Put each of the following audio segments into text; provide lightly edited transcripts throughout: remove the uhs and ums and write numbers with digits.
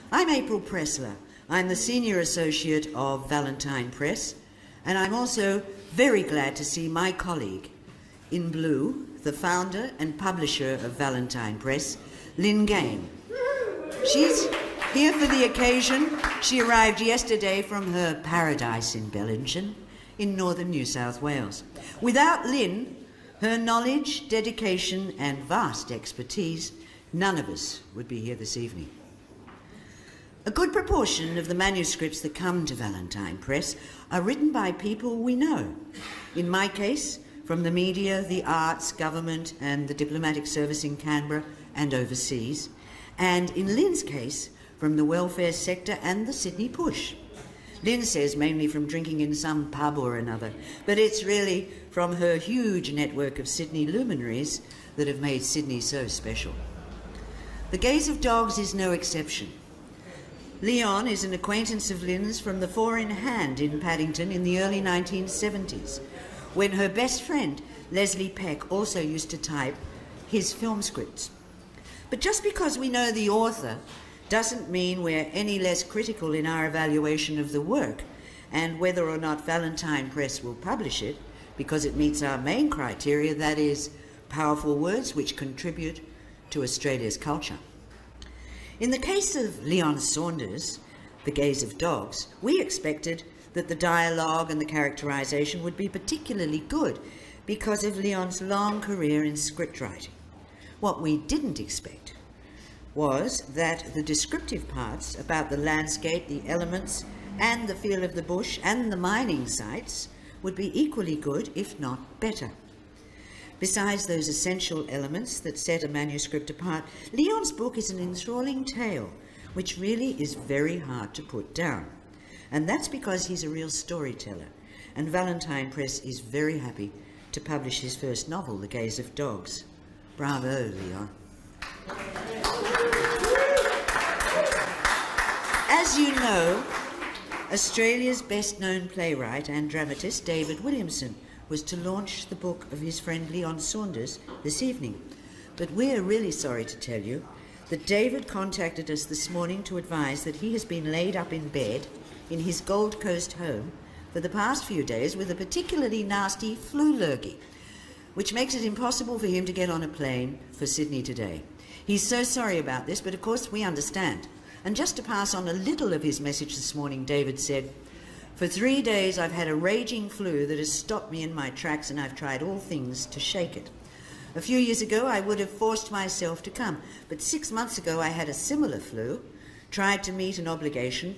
I'm April Pressler. I'm the Senior Associate of Valentine Press, and I'm also very glad to see my colleague in blue, the founder and publisher of Valentine Press, Lynn Game. She's here for the occasion. She arrived yesterday from her paradise in Bellingen, in northern New South Wales. Without Lynn, her knowledge, dedication, and vast expertise, none of us would be here this evening. A good proportion of the manuscripts that come to Valentine Press are written by people we know. In my case, from the media, the arts, government, and the diplomatic service in Canberra and overseas. And in Lynn's case, from the welfare sector and the Sydney push. Lynn says mainly from drinking in some pub or another, but it's really from her huge network of Sydney luminaries that have made Sydney so special. The Gaze of Dogs is no exception. Leon is an acquaintance of Lynn's from the Four in Hand in Paddington in the early 1970s, when her best friend, Leslie Peck, also used to type his film scripts. But just because we know the author doesn't mean we're any less critical in our evaluation of the work and whether or not Valentine Press will publish it, because it meets our main criteria, that is, powerful words which contribute to Australia's culture. In the case of Leon Saunders, The Gaze of Dogs, we expected that the dialogue and the characterisation would be particularly good because of Leon's long career in script writing. What we didn't expect was that the descriptive parts about the landscape, the elements, and the feel of the bush and the mining sites would be equally good, if not better. Besides those essential elements that set a manuscript apart, Leon's book is an enthralling tale, which really is very hard to put down. And that's because he's a real storyteller, and Valentine Press is very happy to publish his first novel, The Gaze of Dogs. Bravo, Leon. As you know, Australia's best-known playwright and dramatist, David Williamson, was to launch the book of his friend Leon Saunders this evening. But we're really sorry to tell you that David contacted us this morning to advise that he has been laid up in bed in his Gold Coast home for the past few days with a particularly nasty flu lurgy, which makes it impossible for him to get on a plane for Sydney today. He's so sorry about this, but of course we understand. And just to pass on a little of his message this morning, David said, "For 3 days I've had a raging flu that has stopped me in my tracks, and I've tried all things to shake it. A few years ago I would have forced myself to come, but 6 months ago I had a similar flu, tried to meet an obligation,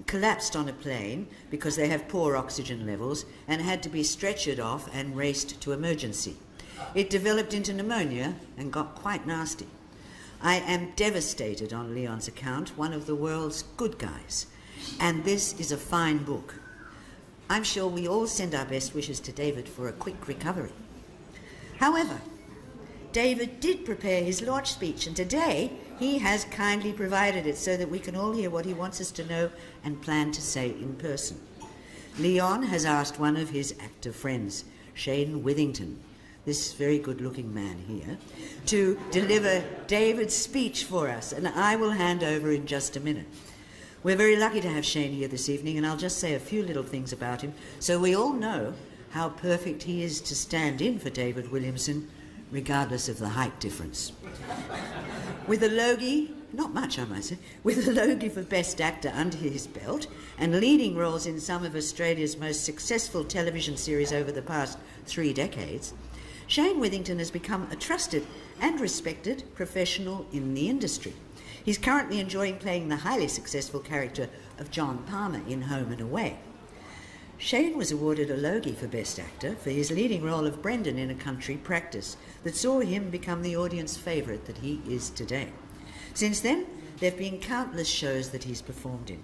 collapsed on a plane because they have poor oxygen levels, and had to be stretchered off and raced to emergency. It developed into pneumonia and got quite nasty. I am devastated on Leon's account, one of the world's good guys, and this is a fine book. I'm sure we all send our best wishes to David for a quick recovery." However, David did prepare his launch speech, and today he has kindly provided it so that we can all hear what he wants us to know and plan to say in person. Leon has asked one of his actor friends, Shane Withington, this very good-looking man here, to deliver David's speech for us, and I will hand over in just a minute. We're very lucky to have Shane here this evening, and I'll just say a few little things about him so we all know how perfect he is to stand in for David Williamson, regardless of the height difference. With a Logie, not much I might say, with a Logie for Best Actor under his belt and leading roles in some of Australia's most successful television series over the past 3 decades, Shane Withington has become a trusted and respected professional in the industry. He's currently enjoying playing the highly successful character of John Palmer in Home and Away. Shane was awarded a Logie for Best Actor for his leading role of Brendan in A Country Practice that saw him become the audience favourite that he is today. Since then, there have been countless shows that he's performed in.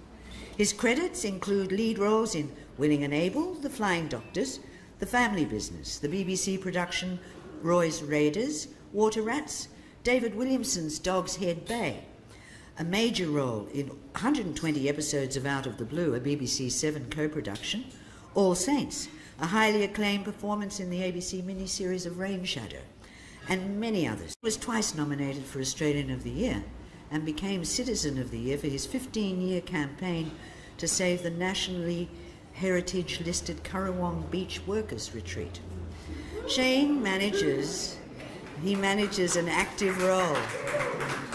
His credits include lead roles in Willing and Able, The Flying Doctors, The Family Business, the BBC production Roy's Raiders, Water Rats, David Williamson's Dog's Head Bay, a major role in 120 episodes of Out of the Blue, a BBC 7 co-production, All Saints, a highly acclaimed performance in the ABC miniseries of Rain Shadow, and many others. He was twice nominated for Australian of the Year and became Citizen of the Year for his 15-year campaign to save the nationally heritage-listed Currawong Beach Workers Retreat. Shane manages an active role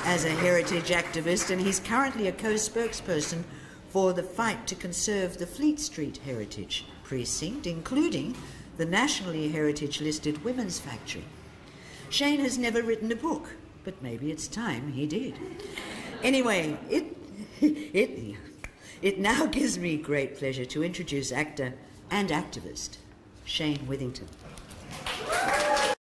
as a heritage activist, and he's currently a co-spokesperson for the fight to conserve the Fleet Street Heritage Precinct, including the nationally heritage-listed Women's Factory. Shane has never written a book, but maybe it's time he did. Anyway, it now gives me great pleasure to introduce actor and activist Shane Withington.